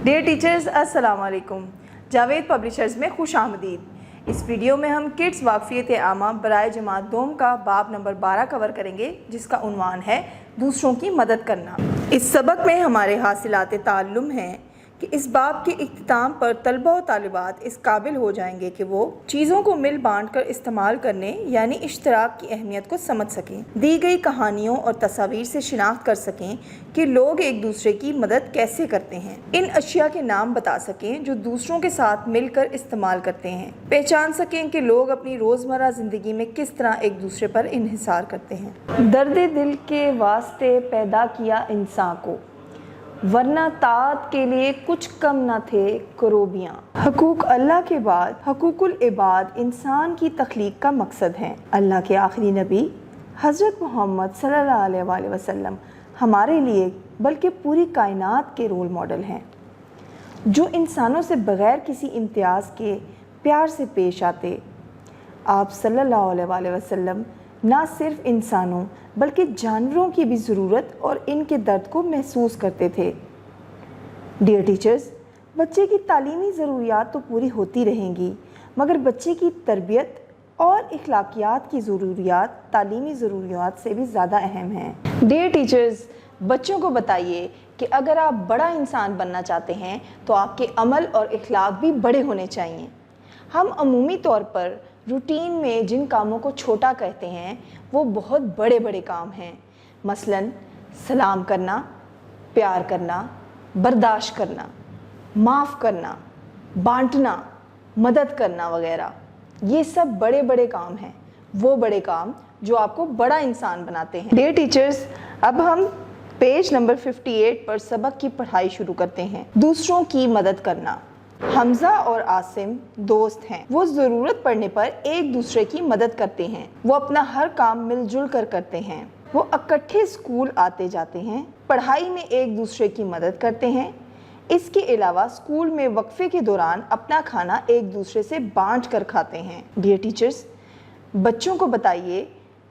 Dear teachers السلام علیکم، Javed publishers میں خوش آمدید۔ اس ویڈیو میں ہم کڈز واقفیت عامہ برائے جماعت دوم کا باب نمبر 12 کور کریں گے، جس کا عنوان ہے دوسروں کی مدد کرنا۔ اس سبق میں ہمارے حاصلات تعلم ہیں کہ اس باب کے اختتام پر طلبہ و طالبات اس قابل ہو جائیں گے کہ وہ چیزوں کو مل بانٹ کر استعمال کرنے یعنی اشتراک کی اہمیت کو سمجھ سکیں، دی گئی کہانیوں اور تصاویر سے شناخت کر سکیں کہ لوگ ایک دوسرے کی مدد کیسے کرتے ہیں، ان اشیاء کے نام بتا سکیں جو دوسروں کے ساتھ مل کر استعمال کرتے ہیں، پہچان سکیں کہ لوگ اپنی روزمرہ زندگی میں کس طرح ایک دوسرے پر انحصار کرتے ہیں۔ درد دل کے واسطے پیدا کیا انسان کو، ورنہ طاعت کے لیے کچھ کم نہ تھے کروبیاں۔ حقوق اللہ کے بعد حقوق العباد انسان کی تخلیق کا مقصد ہیں۔ اللہ کے آخری نبی حضرت محمد صلی اللہ علیہ وآلہ وسلم ہمارے لیے بلکہ پوری کائنات کے رول ماڈل ہیں، جو انسانوں سے بغیر کسی امتیاز کے پیار سے پیش آتے۔ آپ صلی اللہ علیہ وآلہ وسلم نہ صرف انسانوں بلکہ جانوروں کی بھی ضرورت اور ان کے درد کو محسوس کرتے تھے۔ ڈیئر ٹیچرز، بچے کی تعلیمی ضروریات تو پوری ہوتی رہیں گی، مگر بچے کی تربیت اور اخلاقیات کی ضروریات تعلیمی ضروریات سے بھی زیادہ اہم ہیں۔ ڈیئر ٹیچرز، بچوں کو بتائیے کہ اگر آپ بڑا انسان بننا چاہتے ہیں تو آپ کے عمل اور اخلاق بھی بڑے ہونے چاہیے۔ ہم عمومی طور پر روٹین میں جن کاموں کو چھوٹا کہتے ہیں وہ بہت بڑے بڑے کام ہیں، مثلاً سلام کرنا، پیار کرنا، برداشت کرنا، معاف کرنا، بانٹنا، مدد کرنا وغیرہ۔ یہ سب بڑے بڑے کام ہیں، وہ بڑے کام جو آپ کو بڑا انسان بناتے ہیں۔ ڈیئر ٹیچرز، اب ہم پیج نمبر 58 پر سبق کی پڑھائی شروع کرتے ہیں۔ دوسروں کی مدد کرنا۔ حمزہ اور عاصم دوست ہیں، وہ ضرورت پڑنے پر ایک دوسرے کی مدد کرتے ہیں، وہ اپنا ہر کام مل جل کر کرتے ہیں، وہ اکٹھے اسکول آتے جاتے ہیں، پڑھائی میں ایک دوسرے کی مدد کرتے ہیں۔ اس کے علاوہ اسکول میں وقفے کے دوران اپنا کھانا ایک دوسرے سے بانٹ کر کھاتے ہیں۔ ڈیئر ٹیچرز، بچوں کو بتائیے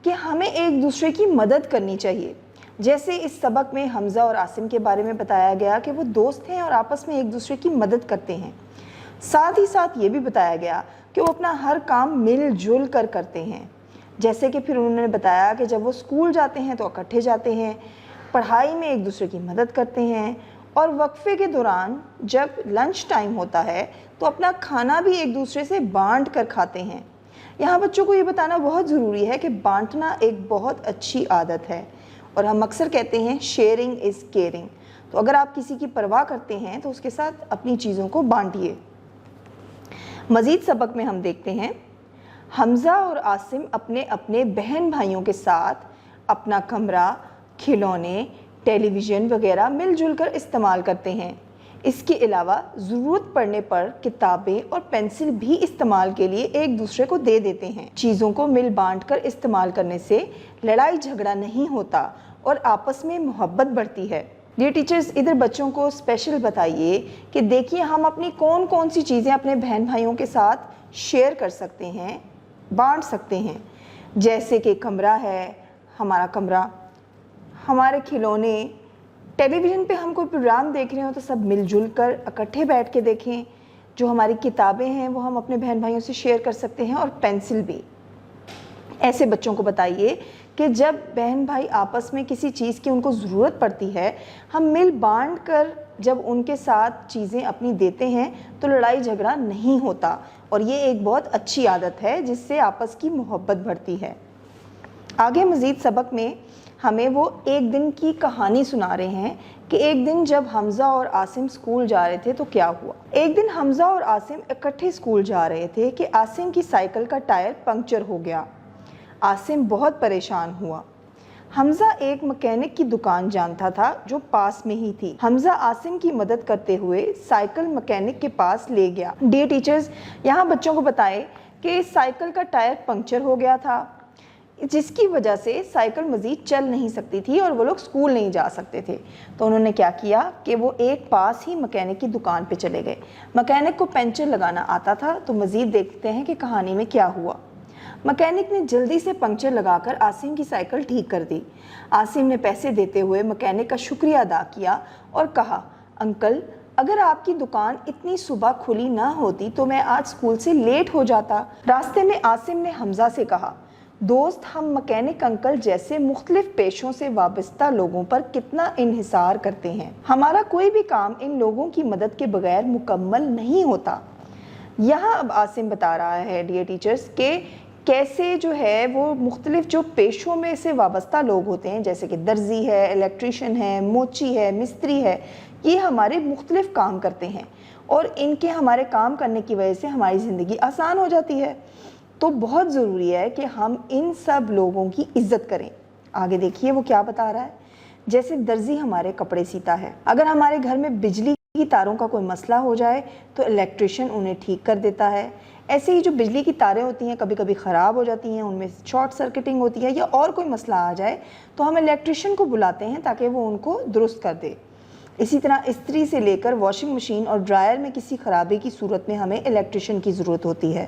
کہ ہمیں ایک دوسرے کی مدد کرنی چاہیے، جیسے اس سبق میں حمزہ اور عاصم کے بارے میں بتایا گیا کہ وہ دوست ہیں اور آپس میں ایک دوسرے کی مدد کرتے ہیں۔ ساتھ ہی ساتھ یہ بھی بتایا گیا کہ وہ اپنا ہر کام مل جل کر کرتے ہیں، جیسے کہ پھر انہوں نے بتایا کہ جب وہ اسکول جاتے ہیں تو اکٹھے جاتے ہیں، پڑھائی میں ایک دوسرے کی مدد کرتے ہیں، اور وقفے کے دوران جب لنچ ٹائم ہوتا ہے تو اپنا کھانا بھی ایک دوسرے سے بانٹ کر کھاتے ہیں۔ یہاں بچوں کو یہ بتانا بہت ضروری ہے کہ بانٹنا ایک بہت اچھی عادت ہے، اور ہم اکثر کہتے ہیں شیئرنگ از کیئرنگ۔ تو اگر آپ کسی کی پرواہ کرتے ہیں تو اس کے ساتھ اپنی چیزوں کو بانٹیے۔ مزید سبق میں ہم دیکھتے ہیں حمزہ اور عاصم اپنے اپنے بہن بھائیوں کے ساتھ اپنا کمرہ، کھلونے، ٹیلی ویژن وغیرہ مل جل کر استعمال کرتے ہیں۔ اس کے علاوہ ضرورت پڑنے پر کتابیں اور پینسل بھی استعمال کے لیے ایک دوسرے کو دے دیتے ہیں۔ چیزوں کو مل بانٹ کر استعمال کرنے سے لڑائی جھگڑا نہیں ہوتا اور آپس میں محبت بڑھتی ہے۔ ڈیئر ٹیچرز، ادھر بچوں کو اسپیشل بتائیے کہ دیکھیے ہم اپنی کون کون سی چیزیں اپنے بہن بھائیوں کے ساتھ شیئر کر سکتے ہیں، بانٹ سکتے ہیں، جیسے کہ کمرہ ہے، ہمارا کمرہ، ہمارے کھلونے، ٹیلی ویژن پہ ہم کوئی پروگرام دیکھ رہے ہوں تو سب مل جل کر اکٹھے بیٹھ کے دیکھیں، جو ہماری کتابیں ہیں وہ ہم اپنے بہن بھائیوں سے شیئر کر سکتے ہیں، اور پینسل بھی۔ ایسے بچوں کو بتائیے کہ جب بہن بھائی آپس میں کسی چیز کی ان کو ضرورت پڑتی ہے، ہم مل بانٹ کر جب ان کے ساتھ چیزیں اپنی دیتے ہیں تو لڑائی جھگڑا نہیں ہوتا، اور یہ ایک بہت اچھی عادت ہے جس سے آپس کی محبت بڑھتی ہے۔ آگے مزید سبق میں ہمیں وہ ایک دن کی کہانی سنا رہے ہیں کہ ایک دن جب حمزہ اور عاصم اسکول جا رہے تھے تو کیا ہوا۔ ایک دن حمزہ اور عاصم اکٹھے اسکول جا رہے تھے کہ عاصم کی سائیکل کا ٹائر پنکچر ہو گیا۔ عاصم بہت پریشان ہوا۔ حمزہ ایک مکینک کی دکان جانتا تھا جو پاس میں ہی تھی۔ حمزہ عاصم کی مدد کرتے ہوئے سائیکل مکینک کے پاس لے گیا۔ ڈیئر ٹیچرز، یہاں بچوں کو بتائیں کہ سائیکل کا ٹائر پنکچر ہو گیا تھا، جس کی وجہ سے سائیکل مزید چل نہیں سکتی تھی اور وہ لوگ اسکول نہیں جا سکتے تھے۔ تو انہوں نے کیا کیا کہ وہ ایک پاس ہی مکینک کی دکان پہ چلے گئے۔ مکینک کو پنچر لگانا آتا تھا۔ تو مزید دیکھتے ہیں کہ کہانی میں کیا ہوا۔ مکینک نے جلدی سے پنکچر لگا کر عاصم کی سائیکل ٹھیک کر دی۔ عاصم نے پیسے دیتے ہوئے مکینک کا شکریہ ادا کیا اور کہا، انکل اگر آپ کی دکان اتنی صبح کھلی نہ ہوتی تو میں آج اسکول سے لیٹ ہو جاتا۔ راستے میں عاصم نے حمزہ سے کہا، دوست، ہم مکینک انکل جیسے مختلف پیشوں سے وابستہ لوگوں پر کتنا انحصار کرتے ہیں۔ ہمارا کوئی بھی کام ان لوگوں کی مدد کے بغیر مکمل نہیں ہوتا۔ یہاں اب عاصم بتا رہا ہے ڈیئر ٹیچرز کہ کیسے جو ہے وہ مختلف جو پیشوں میں سے وابستہ لوگ ہوتے ہیں، جیسے کہ درزی ہے، الیکٹریشین ہے، موچی ہے، مستری ہے، یہ ہمارے مختلف کام کرتے ہیں اور ان کے ہمارے کام کرنے کی وجہ سے ہماری زندگی آسان ہو جاتی ہے۔ تو بہت ضروری ہے کہ ہم ان سب لوگوں کی عزت کریں۔ آگے دیکھیے وہ کیا بتا رہا ہے۔ جیسے درزی ہمارے کپڑے سیتا ہے، اگر ہمارے گھر میں بجلی کی تاروں کا کوئی مسئلہ ہو جائے تو الیکٹریشین انہیں ٹھیک کر دیتا ہے۔ ایسے ہی جو بجلی کی تاریں ہوتی ہیں کبھی کبھی خراب ہو جاتی ہیں، ان میں شارٹ سرکٹنگ ہوتی ہے یا اور کوئی مسئلہ آ جائے تو ہم الیکٹریشین کو بلاتے ہیں تاکہ وہ ان کو درست کر دے۔ اسی طرح استری سے لے کر واشنگ مشین اور ڈرائر میں کسی خرابی کی صورت میں ہمیں الیکٹریشین کی ضرورت ہوتی ہے۔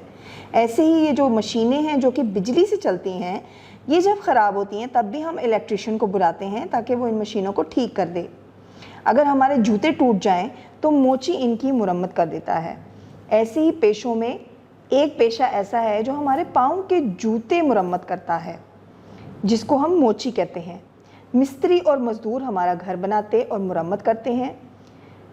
ایسے ہی یہ جو مشینیں ہیں جو کہ بجلی سے چلتی ہیں، یہ جب خراب ہوتی ہیں تب بھی ہم الیکٹریشین کو بلاتے ہیں تاکہ وہ ان مشینوں کو ٹھیک کر دے۔ اگر ہمارے جوتے ٹوٹ جائیں تو موچی ان کی مرمت کر دیتا ہے۔ ایسے ہی پیشوں میں ایک پیشہ ایسا ہے جو ہمارے پاؤں کے جوتے مرمت کرتا ہے، جس کو ہم موچی کہتے ہیں۔ مستری اور مزدور ہمارا گھر بناتے اور مرمت کرتے ہیں۔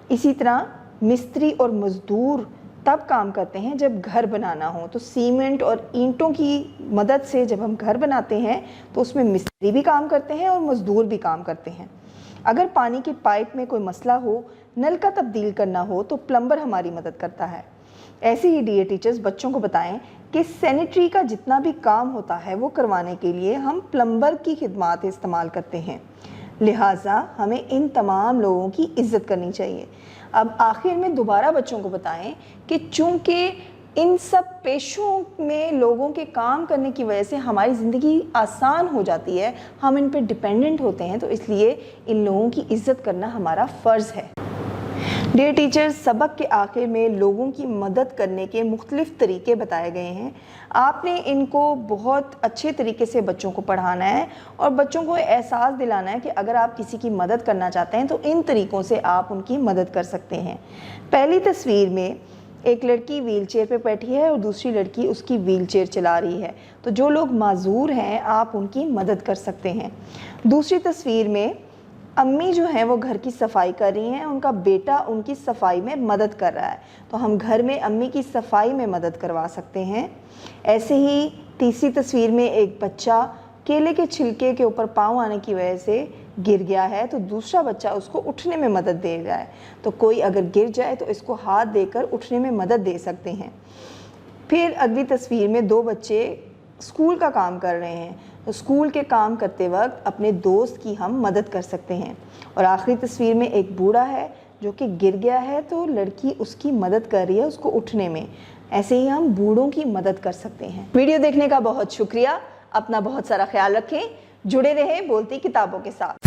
اسی طرح مستری اور مزدور تب کام کرتے ہیں جب گھر بنانا ہو، تو سیمنٹ اور اینٹوں کی مدد سے جب ہم گھر بناتے ہیں تو اس میں مستری بھی کام کرتے ہیں اور مزدور بھی کام کرتے ہیں۔ اگر پانی کی پائپ میں کوئی مسئلہ ہو، نل کا تبدیل کرنا ہو تو پلمبر ہماری مدد کرتا ہے۔ ایسے ہی ڈیئر ٹیچرز بچوں کو بتائیں کہ سینیٹری کا جتنا بھی کام ہوتا ہے وہ کروانے کے لیے ہم پلمبر کی خدمات استعمال کرتے ہیں، لہٰذا ہمیں ان تمام لوگوں کی عزت کرنی چاہیے۔ اب آخر میں دوبارہ بچوں کو بتائیں کہ چونکہ ان سب پیشوں میں لوگوں کے کام کرنے کی وجہ سے ہماری زندگی آسان ہو جاتی ہے، ہم ان پہ ڈیپینڈنٹ ہوتے ہیں، تو اس لیے ان لوگوں کی عزت کرنا ہمارا فرض ہے۔ ڈیئر ٹیچرز، سبق کے آخر میں لوگوں کی مدد کرنے کے مختلف طریقے بتائے گئے ہیں۔ آپ نے ان کو بہت اچھے طریقے سے بچوں کو پڑھانا ہے اور بچوں کو احساس دلانا ہے کہ اگر آپ کسی کی مدد کرنا چاہتے ہیں تو ان طریقوں سے آپ ان کی مدد کر سکتے ہیں۔ پہلی تصویر میں ایک لڑکی ویل چیئر پہ بیٹھی ہے اور دوسری لڑکی اس کی ویل چیئر چلا رہی ہے، تو جو لوگ معذور ہیں آپ ان کی مدد کر سکتے ہیں۔ دوسری تصویر میں امی جو ہیں وہ گھر کی صفائی کر رہی ہیں، ان کا بیٹا ان کی صفائی میں مدد کر رہا ہے، تو ہم گھر میں امی کی صفائی میں مدد کروا سکتے ہیں۔ ایسے ہی تیسری تصویر میں ایک بچہ کیلے کے چھلکے کے اوپر پاؤں آنے کی وجہ سے گر گیا ہے، تو دوسرا بچہ اس کو اٹھنے میں مدد دے رہا ہے، تو کوئی اگر گر جائے تو اس کو ہاتھ دے کر اٹھنے میں مدد دے سکتے ہیں۔ پھر اگلی تصویر میں دو بچے اسکول کا کام کر رہے ہیں، تو اسکول کے کام کرتے وقت اپنے دوست کی ہم مدد کر سکتے ہیں۔ اور آخری تصویر میں ایک بوڑھا ہے جو کہ گر گیا ہے، تو لڑکی اس کی مدد کر رہی ہے اس کو اٹھنے میں۔ ایسے ہی ہم بوڑھوں کی مدد کر سکتے ہیں۔ ویڈیو دیکھنے کا بہت شکریہ، اپنا بہت سارا خیال رکھیں، جڑے رہیں بولتی کتابوں کے ساتھ۔